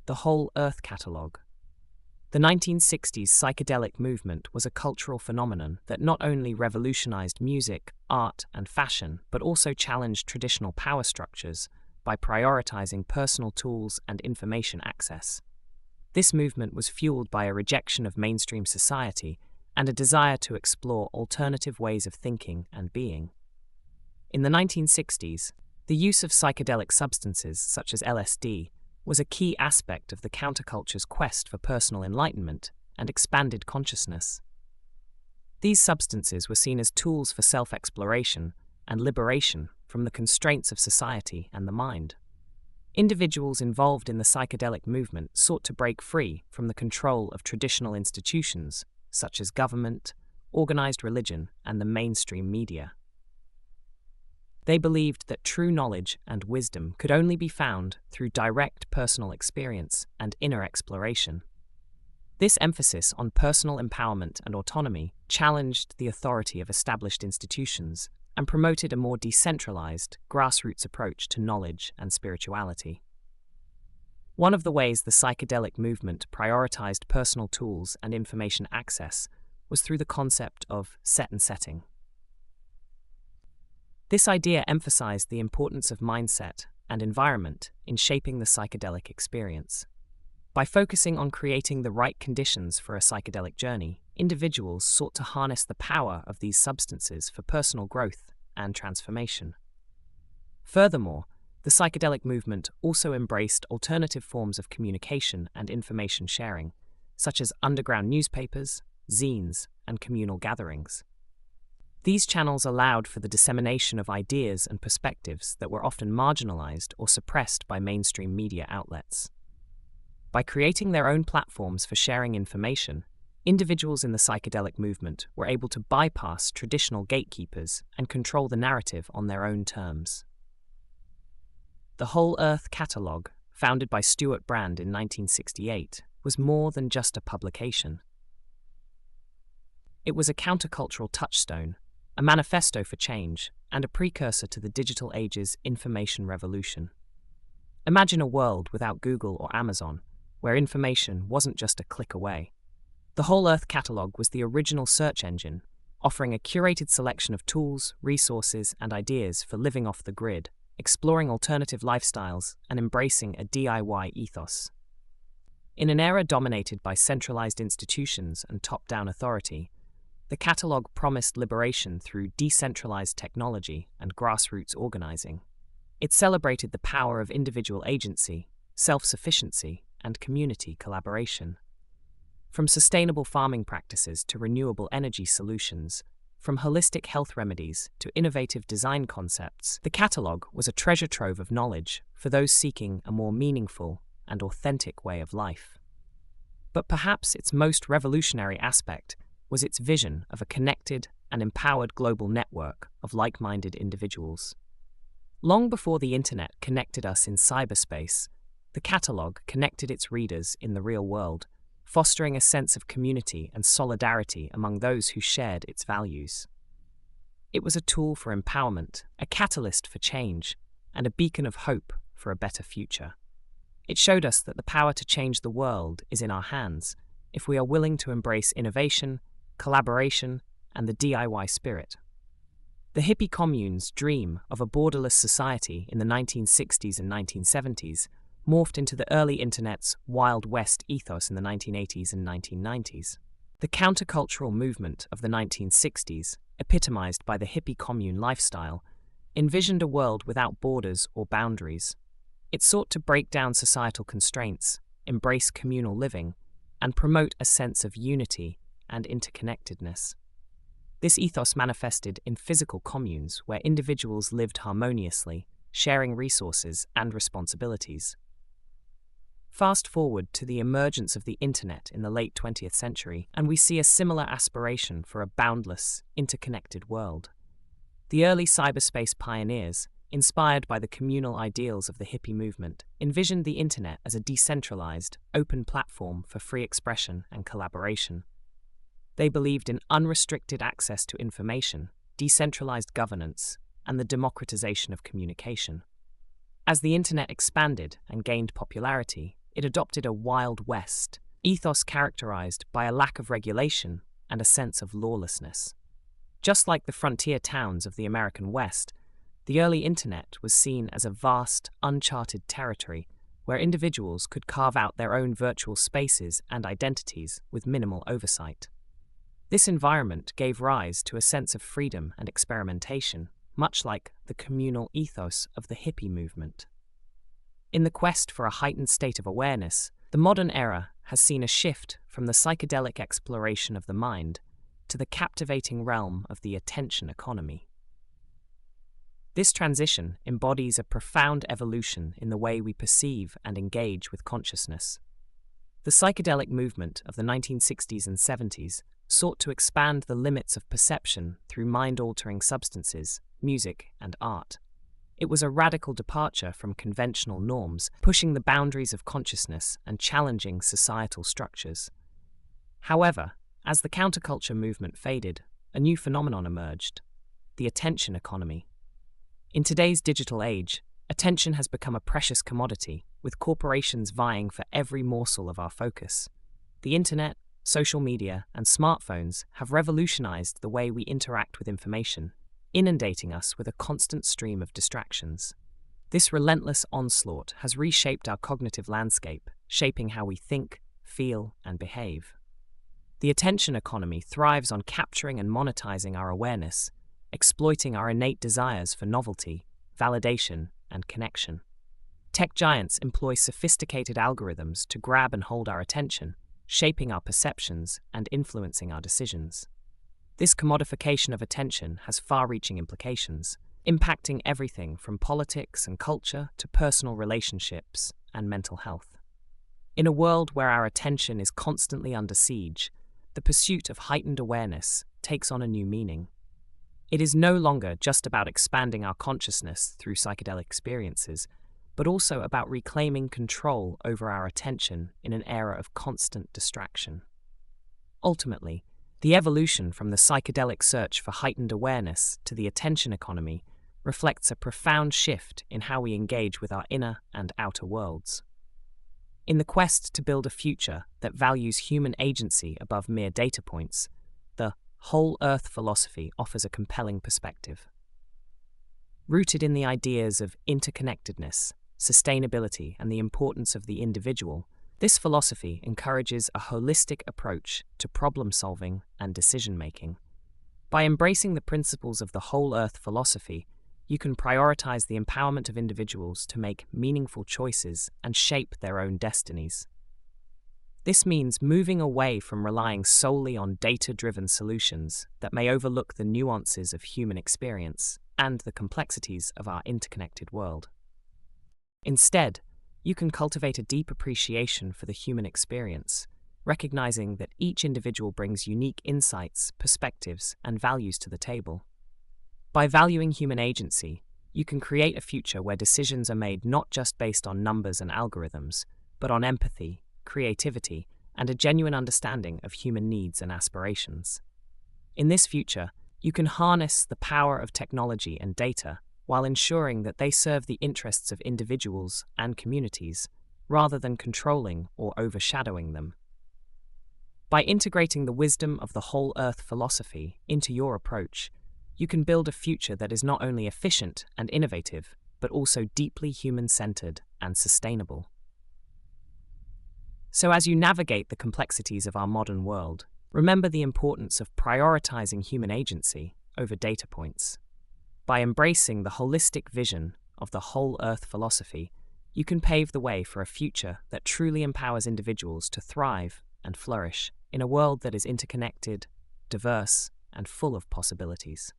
The Whole Earth Catalogue. The 1960s psychedelic movement was a cultural phenomenon that not only revolutionized music, art, and fashion, but also challenged traditional power structures by prioritizing personal tools and information access. This movement was fueled by a rejection of mainstream society and a desire to explore alternative ways of thinking and being. In the 1960s, the use of psychedelic substances such as LSD was a key aspect of the counterculture's quest for personal enlightenment and expanded consciousness. These substances were seen as tools for self-exploration and liberation from the constraints of society and the mind. Individuals involved in the psychedelic movement sought to break free from the control of traditional institutions such as government, organized religion, and the mainstream media. They believed that true knowledge and wisdom could only be found through direct personal experience and inner exploration. This emphasis on personal empowerment and autonomy challenged the authority of established institutions and promoted a more decentralized, grassroots approach to knowledge and spirituality. One of the ways the psychedelic movement prioritized personal tools and information access was through the concept of set and setting. This idea emphasized the importance of mindset and environment in shaping the psychedelic experience. By focusing on creating the right conditions for a psychedelic journey, individuals sought to harness the power of these substances for personal growth and transformation. Furthermore, the psychedelic movement also embraced alternative forms of communication and information sharing, such as underground newspapers, zines, and communal gatherings. These channels allowed for the dissemination of ideas and perspectives that were often marginalized or suppressed by mainstream media outlets. By creating their own platforms for sharing information, individuals in the psychedelic movement were able to bypass traditional gatekeepers and control the narrative on their own terms. The Whole Earth Catalogue, founded by Stewart Brand in 1968, was more than just a publication. It was a countercultural touchstone, a manifesto for change, and a precursor to the digital age's information revolution. Imagine a world without Google or Amazon, where information wasn't just a click away. The Whole Earth Catalogue was the original search engine, offering a curated selection of tools, resources, and ideas for living off the grid, exploring alternative lifestyles, and embracing a DIY ethos. In an era dominated by centralized institutions and top-down authority, the catalogue promised liberation through decentralized technology and grassroots organizing. It celebrated the power of individual agency, self-sufficiency, and community collaboration. From sustainable farming practices to renewable energy solutions, from holistic health remedies to innovative design concepts, the catalogue was a treasure trove of knowledge for those seeking a more meaningful and authentic way of life. But perhaps its most revolutionary aspect was its vision of a connected and empowered global network of like-minded individuals. Long before the internet connected us in cyberspace, the catalogue connected its readers in the real world, fostering a sense of community and solidarity among those who shared its values. It was a tool for empowerment, a catalyst for change, and a beacon of hope for a better future. It showed us that the power to change the world is in our hands if we are willing to embrace innovation, collaboration, and the DIY spirit. The hippie commune's dream of a borderless society in the 1960s and 1970s morphed into the early internet's Wild West ethos in the 1980s and 1990s. The countercultural movement of the 1960s, epitomized by the hippie commune lifestyle, envisioned a world without borders or boundaries. It sought to break down societal constraints, embrace communal living, and promote a sense of unity and interconnectedness. This ethos manifested in physical communes where individuals lived harmoniously, sharing resources and responsibilities. Fast forward to the emergence of the internet in the late 20th century, and we see a similar aspiration for a boundless, interconnected world. The early cyberspace pioneers, inspired by the communal ideals of the hippie movement, envisioned the internet as a decentralized, open platform for free expression and collaboration. They believed in unrestricted access to information, decentralized governance, and the democratization of communication. As the internet expanded and gained popularity, it adopted a Wild West ethos characterized by a lack of regulation and a sense of lawlessness. Just like the frontier towns of the American West, the early internet was seen as a vast, uncharted territory where individuals could carve out their own virtual spaces and identities with minimal oversight. This environment gave rise to a sense of freedom and experimentation, much like the communal ethos of the hippie movement. In the quest for a heightened state of awareness, the modern era has seen a shift from the psychedelic exploration of the mind to the captivating realm of the attention economy. This transition embodies a profound evolution in the way we perceive and engage with consciousness. The psychedelic movement of the 1960s and 70s sought to expand the limits of perception through mind-altering substances, music, and art. It was a radical departure from conventional norms, pushing the boundaries of consciousness and challenging societal structures. However, as the counterculture movement faded, a new phenomenon emerged: the attention economy. In today's digital age, attention has become a precious commodity, with corporations vying for every morsel of our focus. The internet, social media, and smartphones have revolutionized the way we interact with information, inundating us with a constant stream of distractions. This relentless onslaught has reshaped our cognitive landscape, shaping how we think, feel, and behave. The attention economy thrives on capturing and monetizing our awareness, exploiting our innate desires for novelty, validation, and connection. Tech giants employ sophisticated algorithms to grab and hold our attention, shaping our perceptions and influencing our decisions. This commodification of attention has far-reaching implications, impacting everything from politics and culture to personal relationships and mental health. In a world where our attention is constantly under siege, the pursuit of heightened awareness takes on a new meaning. It is no longer just about expanding our consciousness through psychedelic experiences, but also about reclaiming control over our attention in an era of constant distraction. Ultimately, the evolution from the psychedelic search for heightened awareness to the attention economy reflects a profound shift in how we engage with our inner and outer worlds. In the quest to build a future that values human agency above mere data points, the whole Earth philosophy offers a compelling perspective. Rooted in the ideas of interconnectedness, sustainability, and the importance of the individual, this philosophy encourages a holistic approach to problem-solving and decision-making. By embracing the principles of the whole Earth philosophy, you can prioritize the empowerment of individuals to make meaningful choices and shape their own destinies. This means moving away from relying solely on data-driven solutions that may overlook the nuances of human experience and the complexities of our interconnected world. Instead, you can cultivate a deep appreciation for the human experience, recognizing that each individual brings unique insights, perspectives, and values to the table. By valuing human agency, you can create a future where decisions are made not just based on numbers and algorithms, but on empathy, creativity, and a genuine understanding of human needs and aspirations. In this future, you can harness the power of technology and data while ensuring that they serve the interests of individuals and communities, rather than controlling or overshadowing them. By integrating the wisdom of the whole Earth philosophy into your approach, you can build a future that is not only efficient and innovative, but also deeply human-centered and sustainable. So as you navigate the complexities of our modern world, remember the importance of prioritizing human agency over data points. By embracing the holistic vision of the whole Earth philosophy, you can pave the way for a future that truly empowers individuals to thrive and flourish in a world that is interconnected, diverse, and full of possibilities.